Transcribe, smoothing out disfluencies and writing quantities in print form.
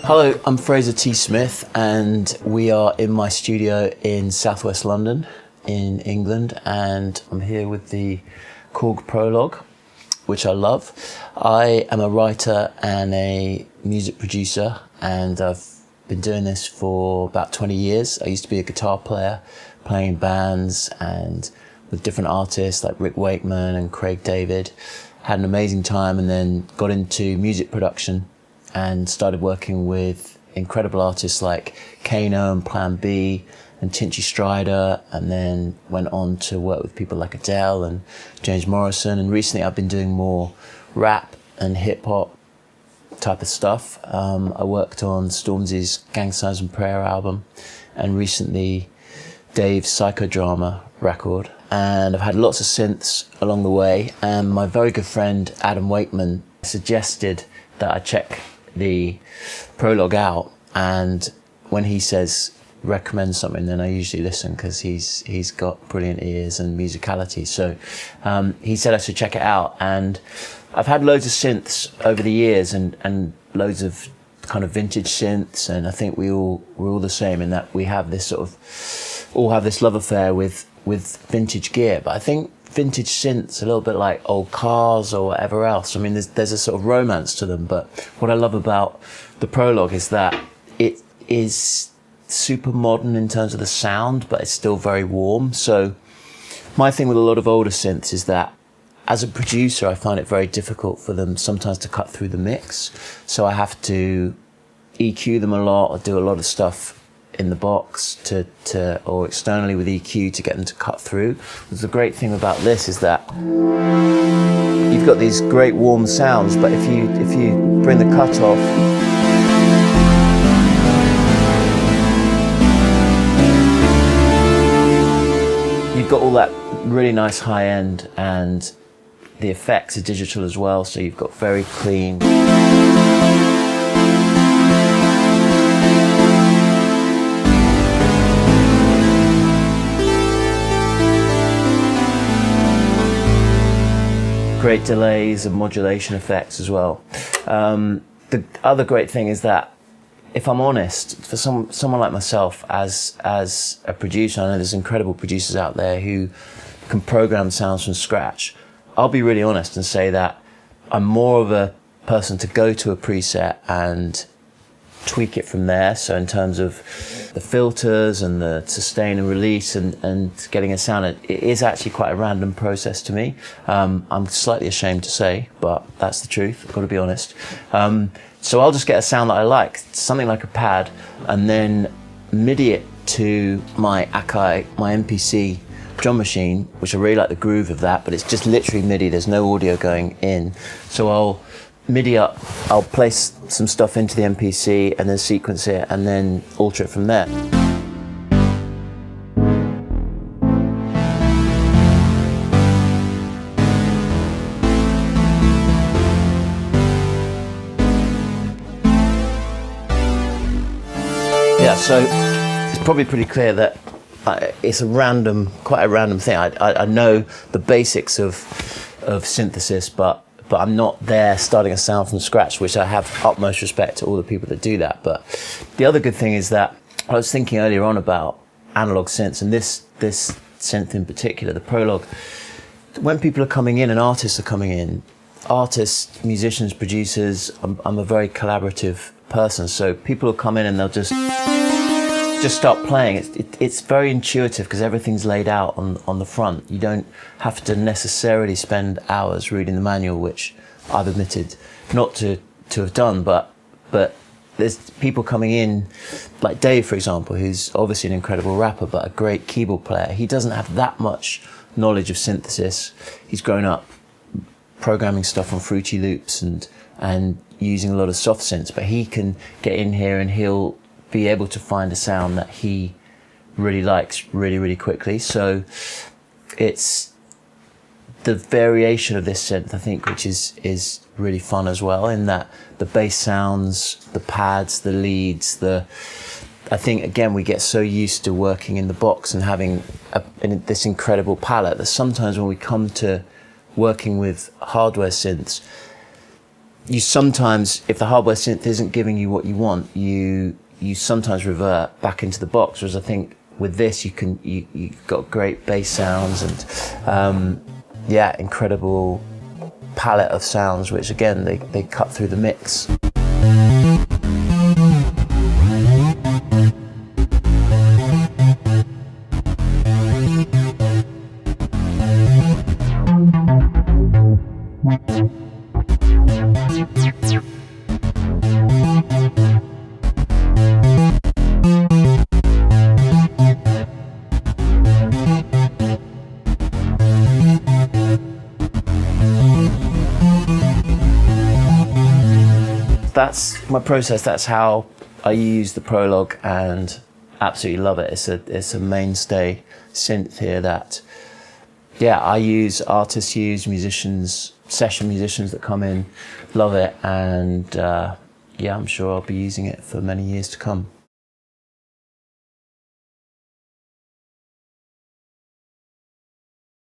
Hello, I'm Fraser T Smith and we are in my studio in southwest London in England, and I'm here with the Korg prologue, which I love. I am a writer and a music producer, and I've been doing this for about 20 years. I used to be a guitar player, playing bands and with different artists like Rick Wakeman and Craig David. Had an amazing time, and then got into music production and started working with incredible artists like Kano and Plan B and Tinchy Stryder, and then went on to work with people like Adele and James Morrison. And recently I've been doing more rap and hip hop type of stuff. I worked on Stormzy's Gang Signs and Prayer album, and recently Dave's Psychodrama record. And I've had lots of synths along the way, and my very good friend Adam Wakeman suggested that I check the prologue out, and when he says recommend something, then I usually listen, because he's got brilliant ears and musicality. So he said I should check it out, and I've had loads of synths over the years, and loads of kind of vintage synths, and I think we're all the same in that we have this sort of all have this love affair with vintage gear. But I think vintage synths a little bit like old cars or whatever else. I mean, there's a sort of romance to them, but what I love about the prologue is that it is super modern in terms of the sound, but it's still very warm. So my thing with a lot of older synths is that as a producer, I find it very difficult for them sometimes to cut through the mix. So I have to EQ them a lot, or do a lot of stuff in the box or externally with EQ to get them to cut through. The great thing about this is that you've got these great warm sounds, but if you bring the cut off, you've got all that really nice high end, and the effects are digital as well, so you've got very clean. Great delays and modulation effects as well. The other great thing is that, if I'm honest, for someone like myself as a producer, I know there's incredible producers out there who can program sounds from scratch. I'll be really honest and say that I'm more of a person to go to a preset and tweak it from there. So in terms of the filters and the sustain and release and getting a sound, it is actually quite a random process to me. I'm slightly ashamed to say, but that's the truth. I've got to be honest. So I'll just get a sound that I like, something like a pad, and then MIDI it to my Akai, my MPC drum machine, which I really like the groove of that, but it's just literally MIDI. There's no audio going in. So I'll MIDI up, I'll place some stuff into the MPC and then sequence it and then alter it from there. Yeah, so it's probably pretty clear that it's quite a random thing. I know the basics of synthesis, but I'm not there starting a sound from scratch, which I have utmost respect to all the people that do that. But the other good thing is that I was thinking earlier on about analog synths, and this synth in particular, the prologue. When people are coming in and artists are coming in, artists, musicians, producers, I'm a very collaborative person. So people will come in and they'll just start playing. It's very intuitive because everything's laid out on the front. You don't have to necessarily spend hours reading the manual, which I've admitted not to have done, but there's people coming in, like Dave, for example, who's obviously an incredible rapper, but a great keyboard player. He doesn't have that much knowledge of synthesis. He's grown up programming stuff on Fruity Loops and using a lot of soft synths, but he can get in here and he'll be able to find a sound that he really likes really, really quickly. So it's the variation of this synth, I think, which is really fun as well, in that the bass sounds, the pads, the leads, the I think, again, we get so used to working in the box and having this incredible palette that sometimes when we come to working with hardware synths, you sometimes, if the hardware synth isn't giving you what you want, you sometimes revert back into the box. Whereas I think with this, you've got great bass sounds and incredible palette of sounds, which again they cut through the mix. That's my process. That's how I use the Prologue, and absolutely love it. It's a mainstay synth here that, I use, artists use, musicians, session musicians that come in, love it, and I'm sure I'll be using it for many years to come.